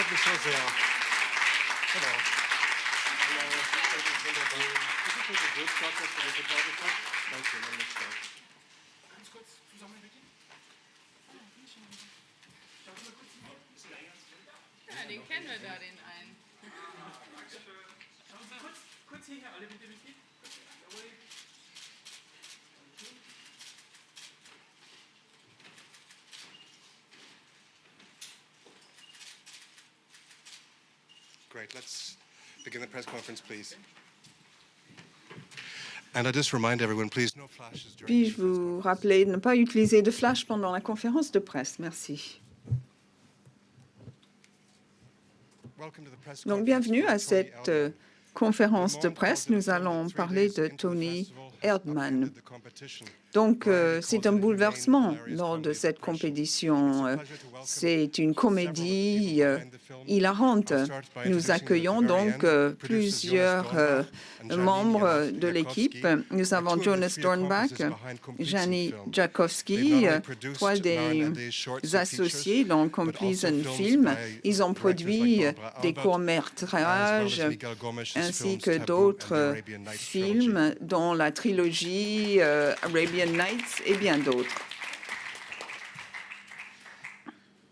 freut mich so sehr. Genau. Geburtstag, dass du das getauft hast. Danke, mein Liebster. Ganz kurz zusammen mit dir. Ja, den kennen wir da, den einen. Schauen Sie kurz hierher, alle bitte mit mir. Great. Let's begin the press conference, please. And I just remind everyone, please, no flashes during Puis-je vous rappeler de ne pas utiliser de flash pendant la conférence de presse? Merci. Welcome to the press Donc, conference bienvenue for à Tony cette Erdmann. conférence de presse. Nous allons parler de Tony Erdmann. Donc, c'est un bouleversement lors de cette compétition. C'est une comédie hilarante. Nous accueillons donc plusieurs membres de l'équipe. Nous avons Jonas Dornbach, Jani Jakowski, trois des associés dans Completion Film. Ils ont produit des courts-métrages ainsi que d'autres films, dont la trilogie Arabian Nights et bien d'autres.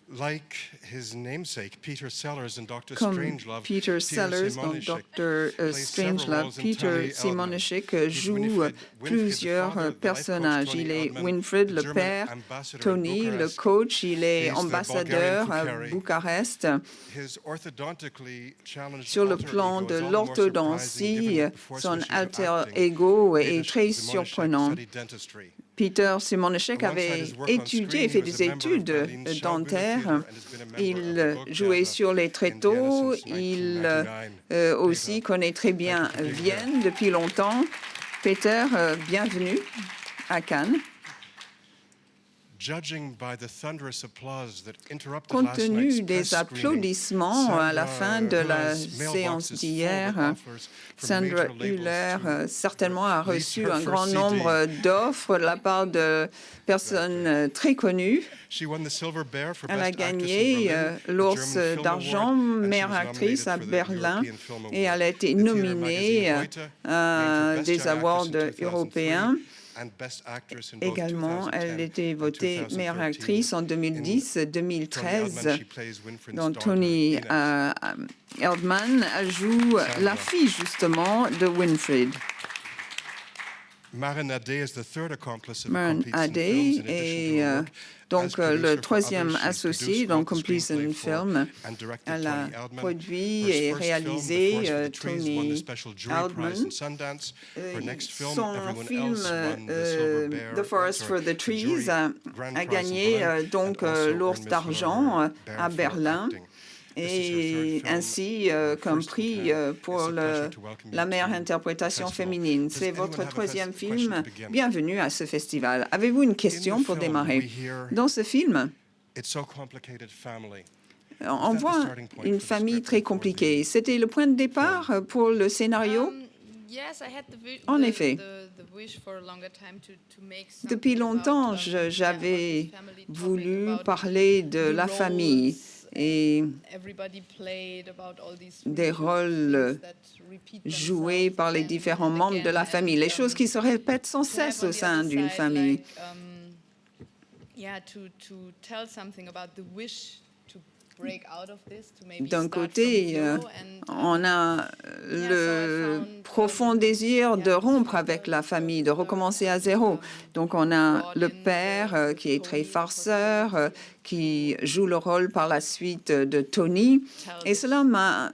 Like his namesake, Peter Sellers and Dr. Comme Strangelove, Peter Sellers dans Dr. Strangelove, Peter Simonishek joue plusieurs personnages. Il est Winfried, le père, Tony, le coach. Il est ambassadeur à Bucarest. Sur le plan de l'orthodontie, son alter ego est très surprenant. Peter Simonishek avait étudié et fait des études dentaires. Il jouait sur les tréteaux. Il aussi connaît très bien Vienne depuis longtemps. Peter, bienvenue à Cannes. Compte tenu des applaudissements à la fin de la séance d'hier, Sandra Hüller certainement a reçu un grand nombre d'offres de la part de personnes très connues. Elle a gagné l'Ours d'argent, meilleure actrice à Berlin, et elle a été nominée à des awards européens. Également, elle a été votée meilleure actrice en 2010-2013. Donc, Tony Erdmann joue la fille, justement, de Winfried. Maren Adé est donc le troisième associé dans Completion Film. Elle a produit et réalisé Tony Erdmann. Son film The Forest for the Trees a gagné donc l'Ours d'argent à Berlin, et ainsi qu'un prix pour la meilleure interprétation féminine. C'est votre troisième film. Bienvenue à ce festival. Avez-vous une question pour démarrer? Dans ce film, on voit une famille très compliquée. C'était le point de départ pour le scénario? En effet. Depuis longtemps, j'avais voulu parler de la famille et des rôles joués par les différents membres de la famille, les choses qui se répètent sans cesse au sein d'une famille. D'un côté, on a le profond désir de rompre avec la famille, de recommencer à zéro. Donc, on a le père qui est très farceur, qui joue le rôle par la suite de Tony. Et cela m'a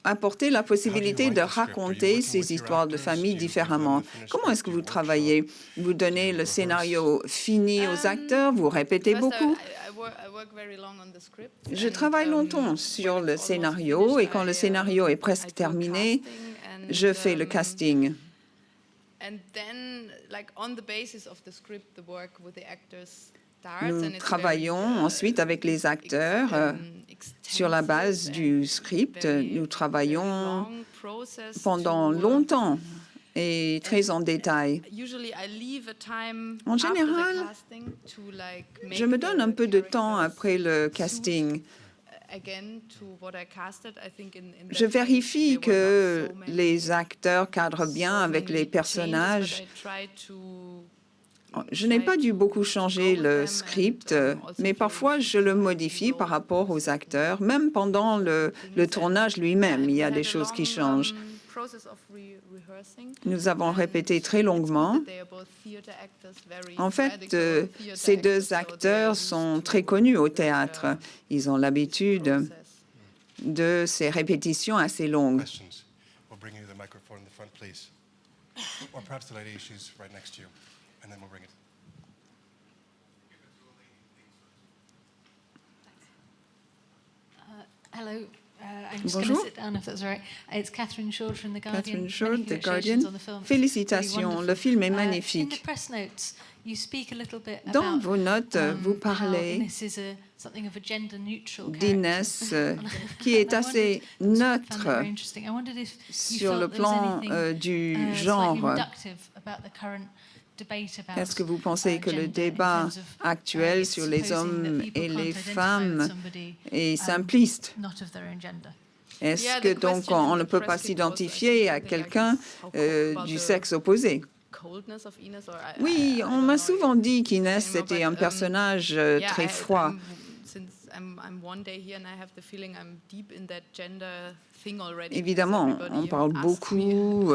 apporté la possibilité de raconter ces histoires de famille différemment. Comment est-ce que vous travaillez? Vous donnez le scénario fini aux acteurs, vous répétez beaucoup? Je travaille longtemps sur le scénario, et quand le scénario est presque terminé, je fais le casting. Nous travaillons ensuite avec les acteurs sur la base du script. Nous travaillons pendant longtemps et très en détail. En général, je me donne un peu de temps après le casting Je vérifie que les acteurs cadrent bien avec les personnages. Je n'ai pas dû beaucoup changer le script, mais parfois je le modifie par rapport aux acteurs. Même pendant le tournage lui-même, il y a des choses qui changent. Nous avons répété très longuement. En fait, ces deux acteurs sont très connus au théâtre. Ils ont l'habitude de ces répétitions assez longues. Questions. We'll bring you the microphone in the front, please. Or perhaps the lady, she's right next to you, and then we'll bring it. Hello. I'm just going Bonjour. to sit down if that's all right. It's Catherine Short from The Guardian. Catherine Short, Many The congratulations Guardian. on the film. It's Félicitations, really le film est wonderful. In the magnifique. press notes, you speak a little bit Dans about vos notes, vous how parlez Inès is something of a gender-neutral d'Inès, character. qui est And I assez wondered- found that neutre very interesting. I wondered if you sur le felt there was plan anything, du slightly genre. reductive about the current debate about, Est-ce que vous pensez que le gender in débat terms of, actuel sur les supposing that hommes people et can't les identify with femmes somebody, est simpliste? not of their own gender? Est-ce que donc on ne peut pas s'identifier à quelqu'un du sexe opposé? Oui, on m'a souvent dit qu'Inès était un personnage très froid. Évidemment, on parle beaucoup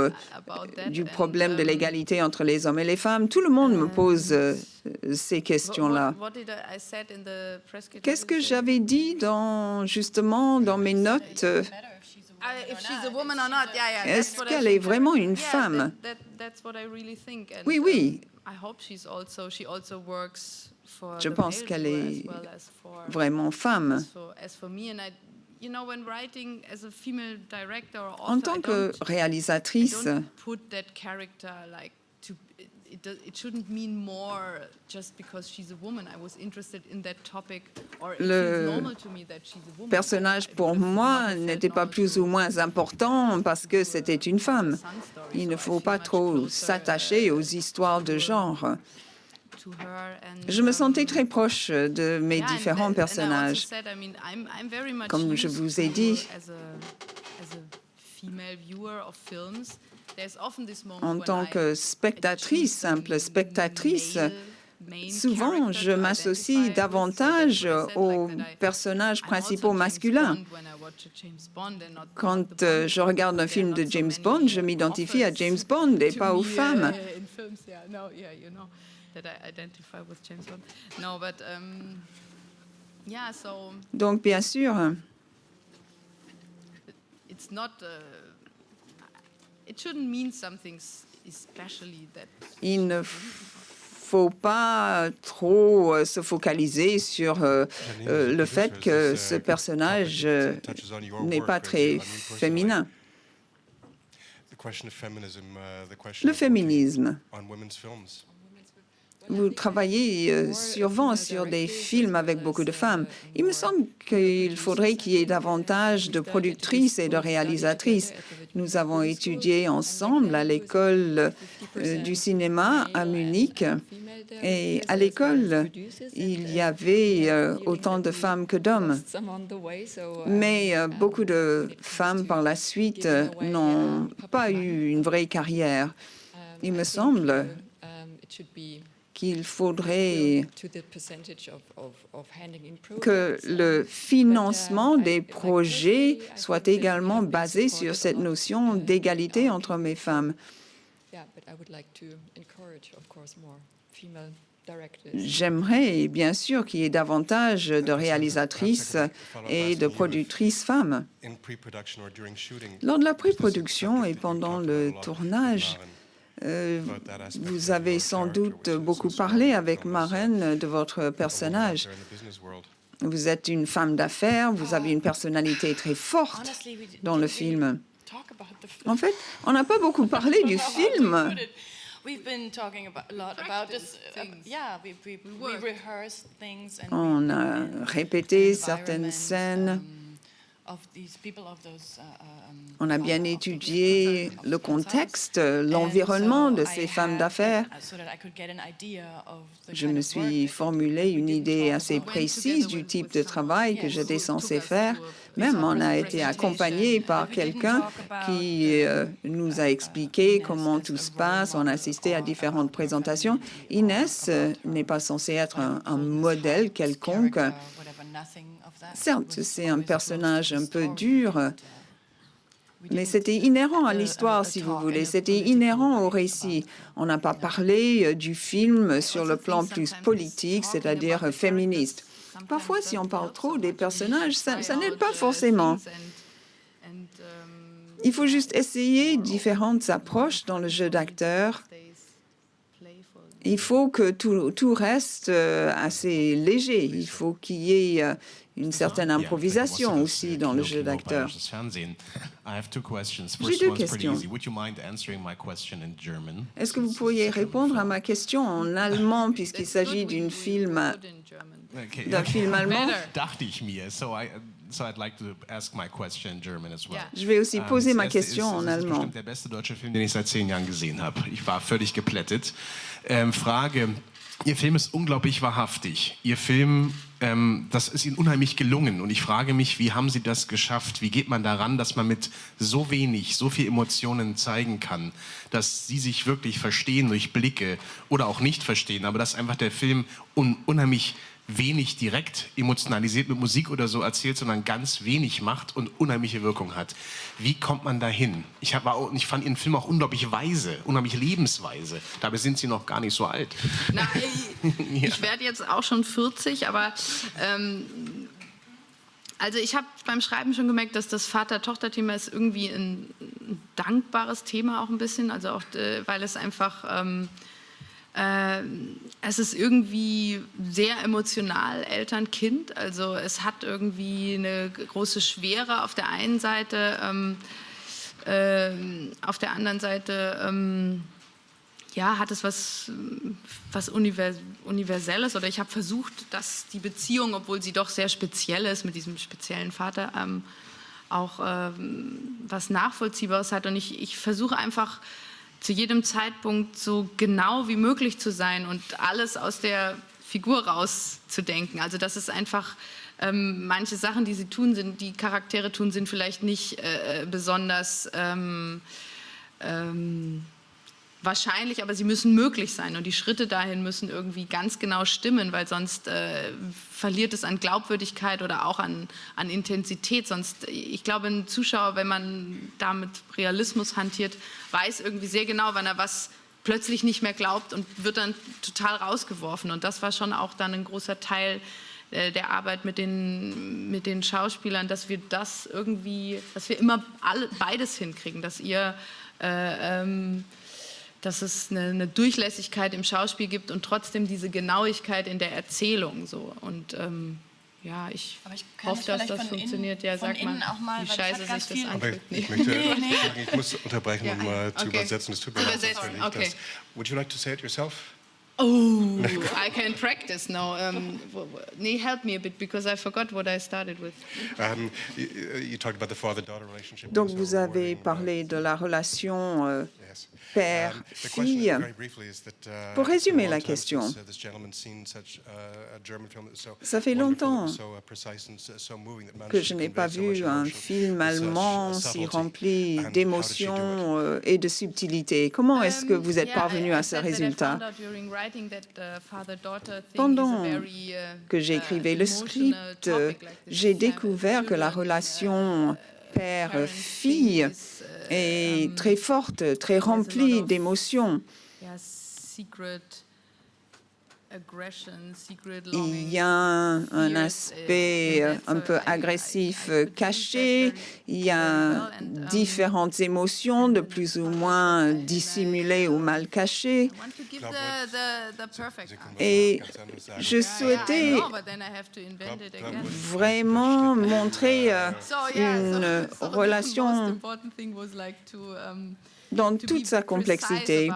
du problème de l'égalité entre les hommes et les femmes. Tout le monde me pose ces questions-là. Qu'est-ce que j'avais dit justement dans mes notes? Est-ce qu'elle est vraiment une femme? Oui, oui. Je pense qu'elle est vraiment femme. En tant que réalisatrice, le personnage pour moi n'était pas plus ou moins important parce que c'était une femme. Il ne faut pas trop s'attacher aux histoires de genre. Je me sentais très proche de mes différents personnages. Comme je vous ai dit, en tant que spectatrice, simple spectatrice, souvent je m'associe davantage aux personnages principaux masculins. Quand je regarde un film de James Bond, je m'identifie à James Bond et pas aux femmes. Donc, bien sûr, il ne faut pas trop se focaliser sur le fait que ce personnage n'est pas très féminin. Le féminisme. Vous travaillez souvent sur des films avec beaucoup de femmes. Il me semble qu'il faudrait qu'il y ait davantage de productrices et de réalisatrices. Nous avons étudié ensemble à l'école du cinéma à Munich. Et à l'école, il y avait autant de femmes que d'hommes. Mais beaucoup de femmes, par la suite, n'ont pas eu une vraie carrière. Il me semble qu'il faudrait que le financement des projets soit également basé sur cette notion d'égalité entre hommes et femmes. J'aimerais bien sûr qu'il y ait davantage de réalisatrices et de productrices femmes. Lors de la pré-production et pendant le tournage, vous avez sans doute beaucoup parlé avec Maren de votre personnage. Vous êtes une femme d'affaires, vous avez une personnalité très forte dans le film. En fait, on n'a pas beaucoup parlé du film. On a répété certaines scènes. On a bien étudié le contexte, l'environnement de ces femmes d'affaires. Je me suis formulé une idée assez précise du type de travail que j'étais censée faire. Même on a été accompagné par quelqu'un qui nous a expliqué comment tout se passe. On a assisté à différentes présentations. Inès n'est pas censée être un modèle quelconque. Certes, c'est un personnage un peu dur, mais c'était inhérent à l'histoire, si vous voulez. C'était inhérent au récit. On n'a pas parlé du film sur le plan plus politique, c'est-à-dire féministe. Parfois, si on parle trop des personnages, ça n'aide pas forcément. Il faut juste essayer différentes approches dans le jeu d'acteur. Il faut que tout reste assez léger. Il faut qu'il y ait une certaine improvisation aussi dans le jeu d'acteur. J'ai deux questions. Est-ce que vous pourriez répondre à ma question en allemand, puisqu'il s'agit d'un film allemand? Je vais aussi poser ma question en allemand. Der beste deutsche Film, den ich seit 10 Jahren gesehen habe. Ich war völlig geplättet. Frage: Ihr Film ist unglaublich wahrhaftig. Ihr Film, das ist Ihnen unheimlich gelungen. Und ich frage mich, wie haben Sie das geschafft? Wie geht man daran, dass man mit so wenig, so viel Emotionen zeigen kann, dass Sie sich wirklich verstehen durch Blicke oder auch nicht verstehen, aber dass einfach der Film unheimlich wenig direkt emotionalisiert mit Musik oder so erzählt, sondern ganz wenig macht und unheimliche Wirkung hat. Wie kommt man dahin? Ich fand Ihren Film auch unglaublich weise, unheimlich lebensweise. Dabei sind Sie noch gar nicht so alt. Na, ich werde jetzt auch schon 40, aber also ich habe beim Schreiben schon gemerkt, dass das Vater-Tochter-Thema ist irgendwie ein dankbares Thema auch ein bisschen, also auch, weil es einfach es ist irgendwie sehr emotional, Eltern-Kind. Also es hat irgendwie eine große Schwere auf der einen Seite. Auf der anderen Seite ja, hat es was Universelles. Oder ich habe versucht, dass die Beziehung, obwohl sie doch sehr speziell ist mit diesem speziellen Vater, auch was Nachvollziehbares hat. Und ich versuche einfach, zu jedem Zeitpunkt so genau wie möglich zu sein und alles aus der Figur rauszudenken. Also das ist einfach, manche Sachen, die die Charaktere tun, sind vielleicht nicht besonders wahrscheinlich, aber sie müssen möglich sein und die Schritte dahin müssen irgendwie ganz genau stimmen, weil sonst verliert es an Glaubwürdigkeit oder auch an Intensität. Sonst, ich glaube, ein Zuschauer, wenn man da mit Realismus hantiert, weiß irgendwie sehr genau, wann er was plötzlich nicht mehr glaubt und wird dann total rausgeworfen. Und das war schon auch dann ein großer Teil der Arbeit mit den Schauspielern, dass wir das irgendwie, dass wir immer beides hinkriegen, dass es eine Durchlässigkeit im Schauspiel gibt und trotzdem diese Genauigkeit in der Erzählung. So. Und ja, ich hoffe, dass das funktioniert. Ja, sag mal, wie scheiße sich das anfühlt. Ich muss unterbrechen, um zu übersetzen. Es tut mir leid. Okay. Would you like to say it yourself? Oh, I can practice now. Help me a bit because I forgot what I started with. You talked about the father-daughter relationship. Donc, vous avez parlé de la relation père-fille. Pour résumer la question, ça fait longtemps que je n'ai pas vu un film allemand si rempli d'émotions et de subtilité. Comment est-ce que vous êtes parvenu à ce résultat? Pendant que j'écrivais le script, j'ai découvert que la relation père-fille est très forte, très remplie d'émotions. Il y a un aspect un peu agressif caché, il y a différentes émotions de plus ou moins dissimulées ou mal cachées. Et je souhaitais vraiment montrer une relation dans toute sa complexité.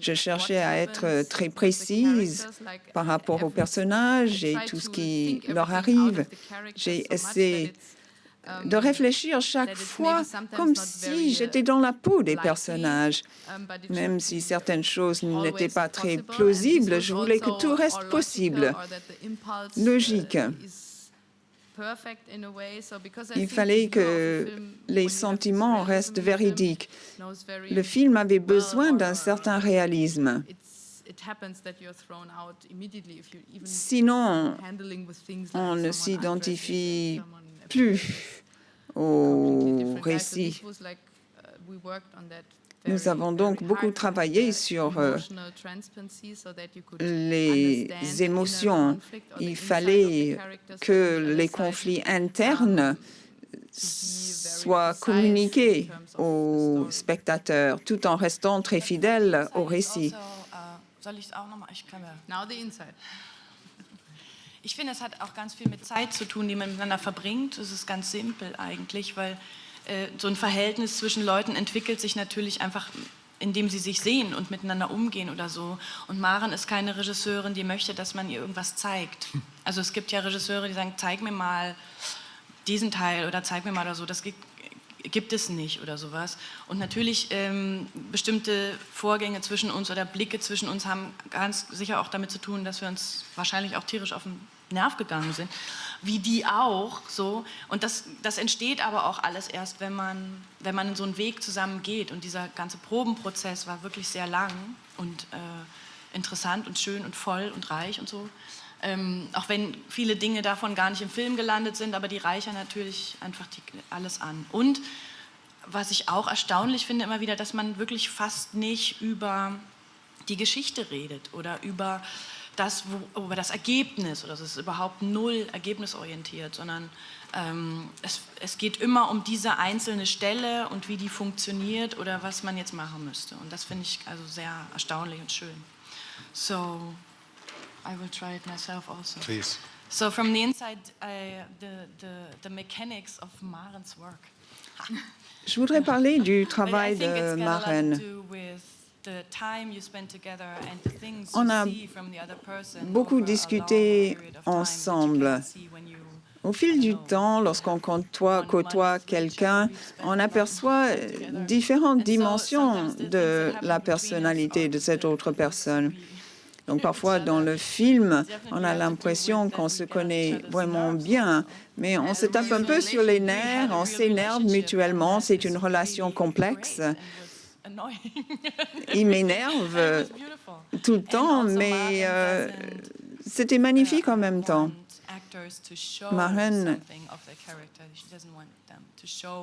Je cherchais à être très précise par rapport aux personnages et tout ce qui leur arrive. J'ai essayé de réfléchir chaque fois comme si j'étais dans la peau des personnages. Même si certaines choses n'étaient pas très plausibles, je voulais que tout reste possible, logique. Il fallait que les sentiments restent véridiques. Le film avait besoin d'un certain réalisme. Sinon, on ne s'identifie plus au récit. Nous avons donc beaucoup travaillé sur les émotions. Il fallait que les conflits internes soient communiqués aux spectateurs, tout en restant très fidèles au récit. Ich finde, es hat auch ganz viel mit Zeit zu tun, die man miteinander verbringt. Es ist ganz simpel eigentlich, weil so ein Verhältnis zwischen Leuten entwickelt sich natürlich einfach, indem sie sich sehen und miteinander umgehen oder so. Und Maren ist keine Regisseurin, die möchte, dass man ihr irgendwas zeigt. Also es gibt ja Regisseure, die sagen, zeig mir mal diesen Teil oder zeig mir mal oder so. Das gibt es nicht oder sowas. Und natürlich bestimmte Vorgänge zwischen uns oder Blicke zwischen uns haben ganz sicher auch damit zu tun, dass wir uns wahrscheinlich auch tierisch auf den Nerv gegangen sind, wie die auch so. Und das entsteht aber auch alles erst, wenn man in so einen Weg zusammen geht. Und dieser ganze Probenprozess war wirklich sehr lang und interessant und schön und voll und reich und so. Auch wenn viele Dinge davon gar nicht im Film gelandet sind, aber die reichern natürlich einfach alles an. Und was ich auch erstaunlich finde immer wieder, dass man wirklich fast nicht über die Geschichte redet oder über das Ergebnis, oder es ist überhaupt null ergebnisorientiert, sondern es geht immer um diese einzelne Stelle und wie die funktioniert oder was man jetzt machen müsste. Und das finde ich also sehr erstaunlich und schön. So, I will try it myself also. Please. So from the inside, the mechanics of Maren's work. Je voudrais parler du travail de Maren. On a beaucoup discuté ensemble. Au fil du temps, lorsqu'on côtoie quelqu'un, on aperçoit différentes dimensions de la personnalité de cette autre personne. Donc parfois, dans le film, on a l'impression qu'on se connaît vraiment bien, mais on se tape un peu sur les nerfs, on s'énerve mutuellement, c'est une relation complexe. Il m'énerve tout le temps, mais c'était magnifique en même temps. Maren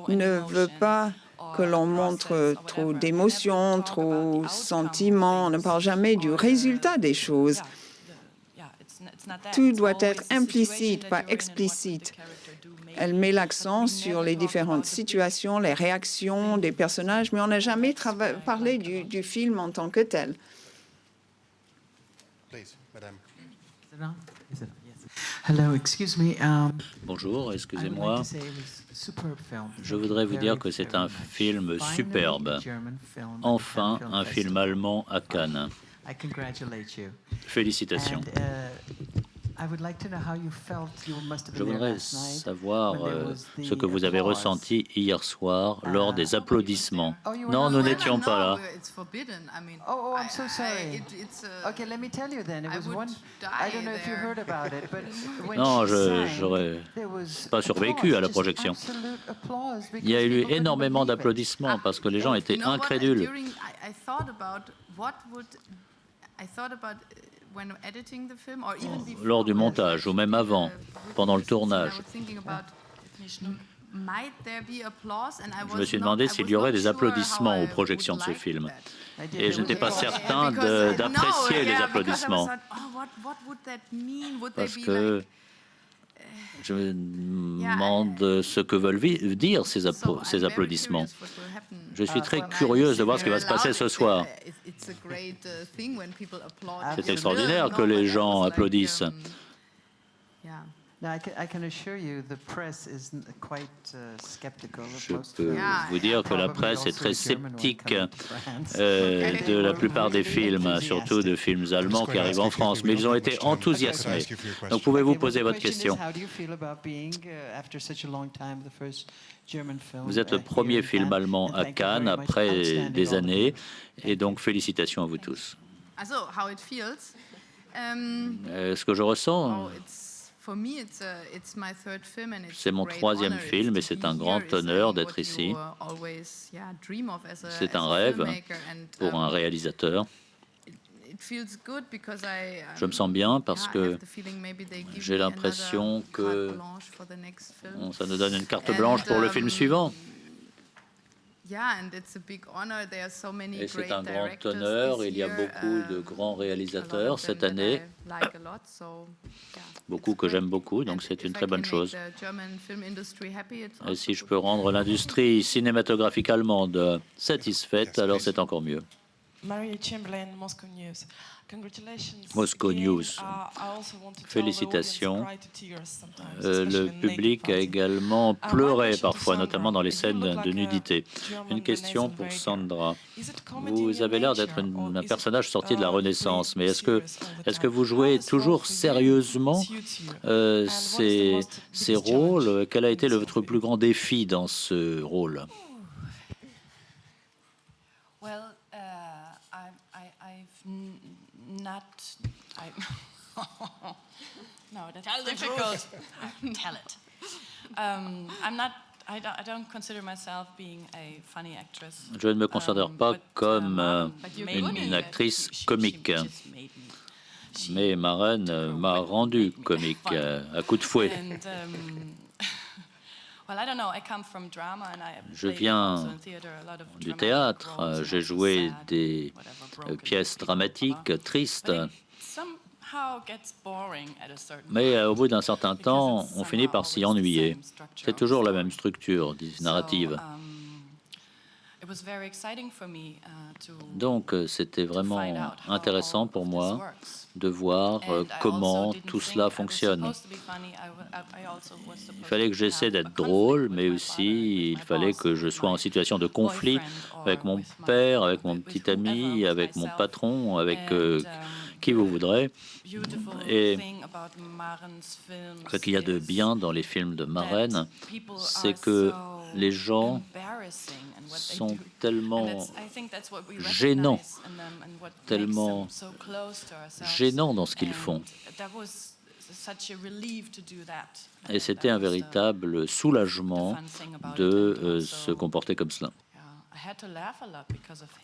ne veut pas que l'on montre trop d'émotions, trop de sentiments. On ne parle jamais du résultat des choses. Tout doit être implicite, pas explicite. Elle met l'accent sur les différentes situations, les réactions des personnages, mais on n'a jamais parlé du film en tant que tel. Please, madame. Hello, excuse me. Bonjour, excusez-moi. Je voudrais vous dire que c'est un film superbe. Enfin, un film allemand à Cannes. Félicitations. Je voudrais savoir ce que vous avez ressenti hier soir lors des applaudissements. Non, nous n'étions pas là. Oh, I'm so sorry. Okay, let me tell you then. It was one. I don't know if you heard about it, but Non, je n'aurais pas survécu à la projection. Il y a eu énormément d'applaudissements parce que les gens étaient incrédules. Lors du montage ou même avant, pendant le tournage. Je me suis demandé s'il y aurait des applaudissements aux projections de ce film. Et je n'étais pas certain d'apprécier les applaudissements. Parce que je me demande ce que veulent dire ces applaudissements. Je suis très curieuse de voir ce qui va se passer ce soir. C'est extraordinaire que les gens applaudissent. Je peux vous dire que la presse est très sceptique de la plupart des films, surtout de films allemands qui arrivent en France, mais ils ont été enthousiasmés. Donc pouvez-vous poser votre question? Vous êtes le premier film allemand à Cannes après des années, et donc félicitations à vous tous. Ce que je ressens, c'est mon troisième film et c'est un grand honneur d'être ici. C'est un rêve pour un réalisateur. Je me sens bien parce que j'ai l'impression que ça nous donne une carte blanche pour le film suivant. Et c'est un grand honneur. Il y a beaucoup de grands réalisateurs cette année, beaucoup que j'aime beaucoup, donc c'est une très bonne chose. Et si je peux rendre l'industrie cinématographique allemande satisfaite, alors c'est encore mieux. Moscow News. Félicitations. Le public a également pleuré parfois, notamment dans les scènes de nudité. Une question pour Sandra. Vous avez l'air d'être un personnage sorti de la Renaissance, mais est-ce que vous jouez toujours sérieusement ces rôles? Quel a été votre plus grand défi dans ce rôle? No, that's difficult. Tell it. I don't consider myself being a funny actress. Je ne me considère pas comme une actrice comique. Mais ma reine m'a rendu comique à coups de fouet. Je viens du théâtre, j'ai joué des pièces dramatiques, tristes, mais au bout d'un certain temps, on finit par s'y ennuyer. C'est toujours la même structure narrative. Donc c'était vraiment intéressant pour moi de voir comment tout cela fonctionne. Il fallait que j'essaie d'être drôle, mais aussi il fallait que je sois en situation de conflit avec mon père, avec mon petit ami, avec mon patron, avec qui vous voudrez. Et ce qu'il y a de bien dans les films de Maren, c'est que les gens sont tellement gênants dans ce qu'ils font. Et c'était un véritable soulagement de se comporter comme cela.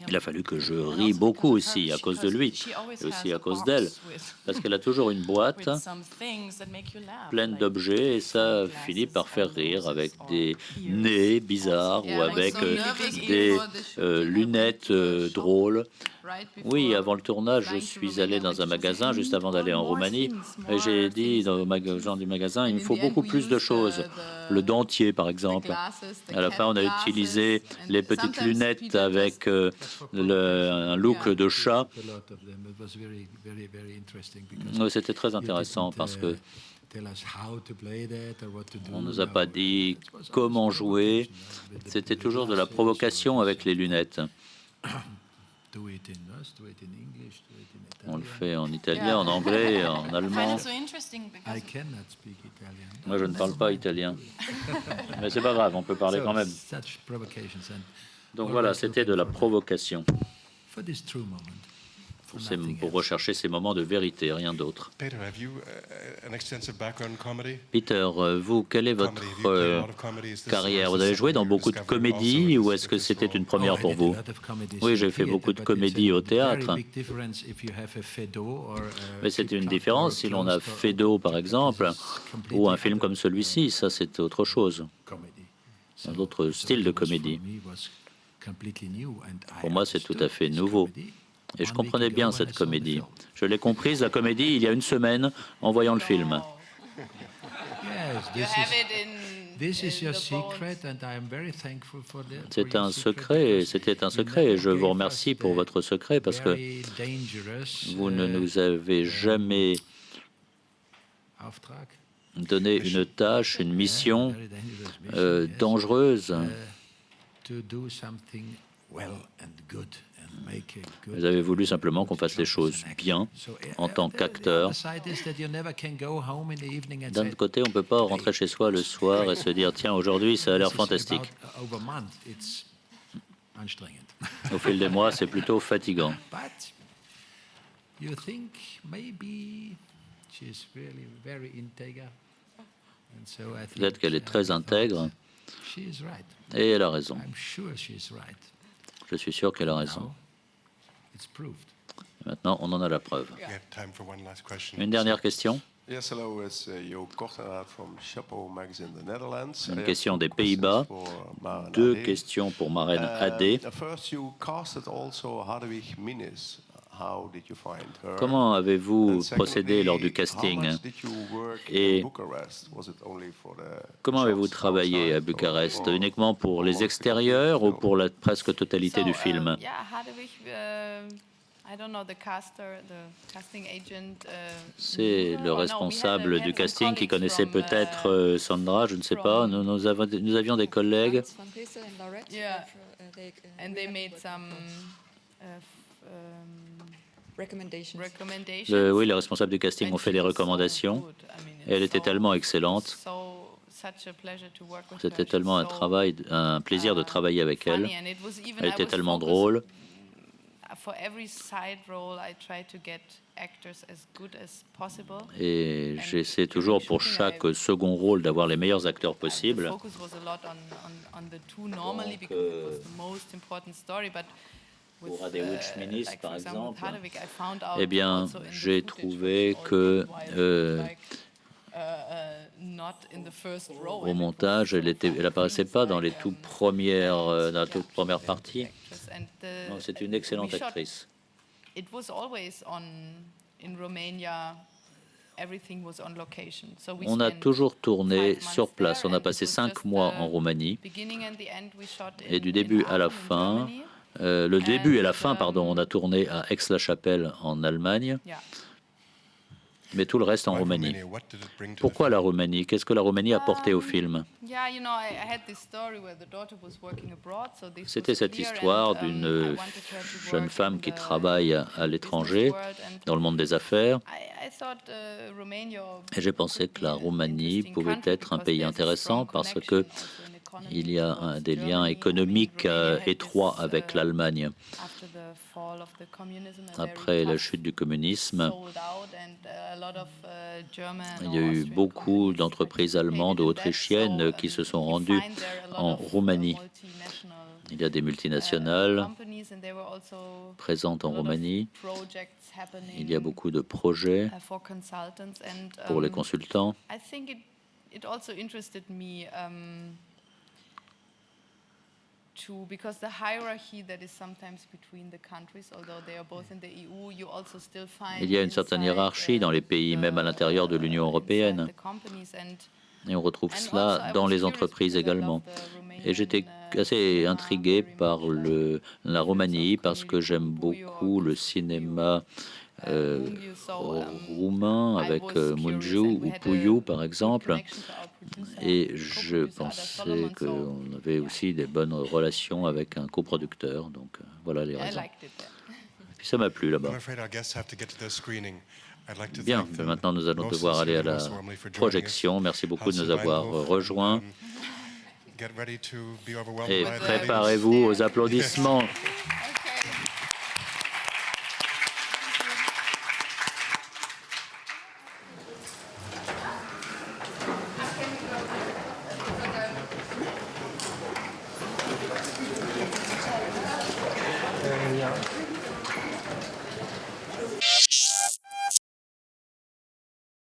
Il a fallu que je rie beaucoup aussi à cause de lui, et aussi à cause d'elle, parce qu'elle a toujours une boîte pleine d'objets et ça finit par faire rire avec des nez bizarres ou avec des lunettes drôles. Oui, avant le tournage, je suis allé dans un magasin juste avant d'aller en Roumanie et j'ai dit aux gens du magasin, il me faut beaucoup plus de choses. Le dentier, par exemple. À la fin, on a utilisé les petites lunettes avec un look de chat. C'était très intéressant parce que on ne nous a pas dit comment jouer. C'était toujours de la provocation avec les lunettes. On le fait en italien, en anglais, en allemand. Moi, je ne parle pas italien. Mais c'est pas grave, on peut parler quand même. Donc voilà, c'était de la provocation. C'est pour rechercher ces moments de vérité, rien d'autre. Peter, vous, quelle est votre carrière? Vous avez joué dans beaucoup de comédies ou est-ce que c'était une première pour vous? Oui, j'ai fait beaucoup de comédies au théâtre. Mais c'est une différence si l'on a Feydeau, par exemple, ou un film comme celui-ci. Ça, c'est autre chose. Un autre style de comédie. Pour moi, c'est tout à fait nouveau. Et je comprenais bien cette comédie. Je l'ai comprise, la comédie, il y a une semaine, en voyant le film. C'est un secret, c'était un secret, et je vous remercie pour votre secret, parce que vous ne nous avez jamais donné une tâche, une mission dangereuse. Vous avez voulu simplement qu'on fasse les choses bien en tant qu'acteur. D'un autre côté, on ne peut pas rentrer chez soi le soir et se dire « Tiens, aujourd'hui, ça a l'air fantastique ». Au fil des mois, c'est plutôt fatigant. Peut-être qu'elle est très intègre et elle a raison. Je suis sûr qu'elle a raison. Maintenant, on en a la preuve. Une dernière question. Une question des Pays-Bas. Deux questions pour Maren Adé. Comment avez-vous procédé lors du casting et comment avez-vous travaillé à Bucarest? Uniquement pour les extérieurs ou pour la presque totalité du film? C'est le responsable du casting qui connaissait peut-être Sandra, je ne sais pas. Nous avions des collègues. Oui, les responsables du casting ont fait des recommandations. Et elle était tellement excellente. C'était tellement un plaisir de travailler avec elle. Elle était tellement drôle. Et j'essaie toujours pour chaque second rôle d'avoir les meilleurs acteurs possibles. Pour Adewitch Minis, par exemple, eh bien, j'ai trouvé que au montage, elle n'apparaissait pas dans les dans la toute première partie. C'est une excellente actrice. On a toujours tourné sur place. On a passé 5 mois en Roumanie. Et du début à la fin, le début et la fin, pardon, on a tourné à Aix-la-Chapelle en Allemagne, mais tout le reste en Roumanie. Pourquoi la Roumanie? Qu'est-ce que la Roumanie a apporté au film? C'était cette histoire d'une jeune femme qui travaille à l'étranger, dans le monde des affaires. Et j'ai pensé que la Roumanie pouvait être un pays intéressant parce que il y a des liens économiques étroits avec l'Allemagne. Après la chute du communisme, il y a eu beaucoup d'entreprises allemandes ou autrichiennes qui se sont rendues en Roumanie. Il y a des multinationales présentes en Roumanie. Il y a beaucoup de projets pour les consultants. Il y a une certaine hiérarchie dans les pays, même à l'intérieur de l'Union européenne. Et on retrouve cela dans les entreprises également. Et j'étais assez intrigué par la Roumanie parce que j'aime beaucoup le cinéma roumain avec Mungiu ou Puiu par exemple. Et je pensais qu'on avait aussi des bonnes relations avec un coproducteur. Donc voilà les raisons. Puis ça m'a plu là-bas. Bien, mais maintenant nous allons devoir aller à la projection. Merci beaucoup de nous avoir rejoints. Et préparez-vous aux applaudissements.